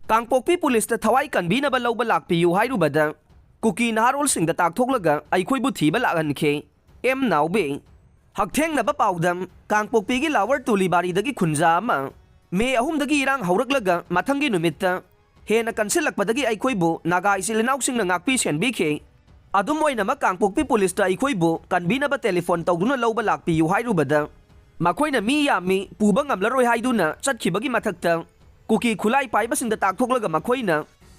Kangpokpi police थवाई कन्बीनब लौब लाक्पियु हाइरुबदा कुकी नहारोलसिंग ताकथोक्लगा अइखोइबु थीबा लागनखे एम नाउबे हकथेंगनब पाउदम कांगपोक्पीगी लावर तुलीबारीदगी खुंजा अमा मे अहुमदगी इरांग हौरक्लगा मथंगी नुमित्ता हेना कंसिलक्पदगी अइखोइबु नागा इसिलिनाउसिंगना ngakpi senbikhe adum oinama Kangpokpi police ता अइखोइबु कन्बीनब टेलीफोन तौदुना लौब लाक्पियु हाइरुबदा मखोइना मी यामी पुबा ngamlaroi हाइदुना चटखिबगी मथक्ता कुकी खुलाई पाइबसिंदा ताकथोक्लगा मखोइना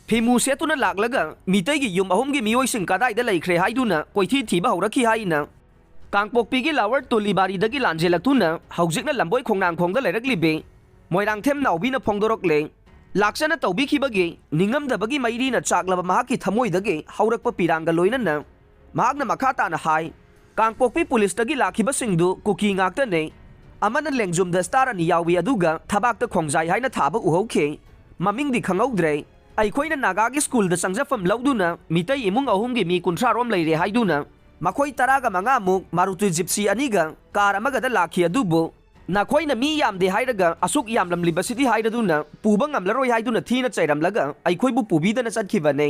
फिमु सेतुना लाक्लगा मितैगी युम अहुमगी मियोइसिंग कदाइदा लैख्रे हाइदुना कोइथि थीबा हौरखि हाइना कांगपोक्पीगी लावर तुलीबारीदगी लांजेलक्तुना हौजिकना लंबोय खोंगनांगखोंगदा लैरक्लिबे मोइरांगथेम नाउबीना फोंदोरक्ले लाक्सना तौबीखिबगी निंगमदबगी मैरीना चाकलबा महाकी थमोइदगी हौरक्पा पिरांगा लोइनना महाकना मखाताना हाय कांगपोक्पी पुलिसदगी लाखिबसिंगदु Kuki ngaktane amana lengjumda star ani yawi aduga thabakta khongjai haina thaba uhauke mamingdi khangaudrae अइखोइना नागागी स्कूल दा संगजफम लौदुना मितै इमुंग अहुमगी मी 30 रोम लैरे हाइदुना मखोइ 15 मुक मारुति जिप्सी अनिगा कार अमगदा लाखि अदुबो नाखोइना मी यामदे हाइरगा असुक यामलमलिबसिदि हाइरदुना पुबा ngamlaroi हाइदुना थीना चैरमलगा अइखोइबु पुबीदना चटखिबने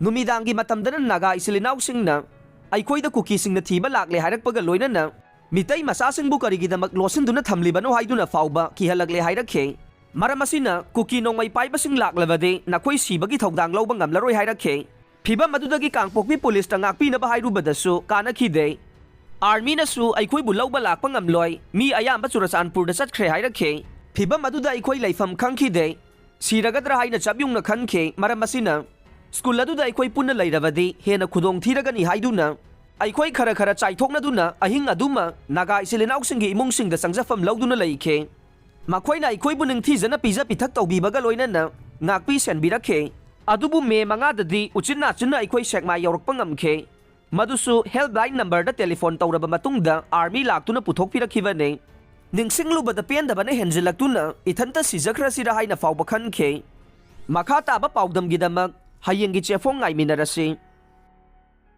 नुमिदांगी मतमदना नागा इसिलिनाउसिंगना अइखोइदा कुकीसिंगना थीबा लाक्ले हाइरकपगा लोइनना मितै मसासिंगबु करिगिदमक लोसिंदुना थमलिबनो हाइदुना फाउबा किहलगले हाइरखे मरमसिना कुकी नोंमै पाइबसिंग लाक्लबदे नखोइ सिबगी थौदांग लौबा ngamlaroi हाइरखे फिबम अदुदगी कांगपोक्पी पुलिस ता ngakpinaba हाइरुबदसु कानाखिदे आर्मीनसु अइखोइबु लौबा लाक्पा ngamloi मी अयाम्बा चुरचानपुरदा चटख्रे हाइरखे फिबम अदुदा अइखोइ लैफम खंखिदे सिरगद्रा हाइना चबयुंगना खनखे मरमसिना स्कूल अदुदा अइखोइ पुन्ना लैरबदे हेना खुदोंग थीरगनी हाइदुना अइखोइ खरा खरा चाइथोक्नदुना अहिंग अदुमा नागा इसिलिनाउसिंगी इमुंगसिंगदा संगजफम लौदुना लैखे मखोइना अइखोइबु निंगथीजना पिजा पिथक तौबीबगा लोइनना ngakpi senbirखे अदुबु मे 5 ददी उचिना चिना अइखोइ सेकमा यौरकपा ngamखे मदुसु हेल्पलाइन नंबर दा टेलीफोन तौरबा मतुंगदा आर्मी लाक्तुना पुथोकपिरखिबने निंगसिंगलुबदा पेंदबने हेंजिलक्तुना इथंता सिजख्रसिरा हाइना फाउबा खनखे मखा ताबा पाउदमगिदमक हयेंगी चेफोंग ngaइमिनरसि।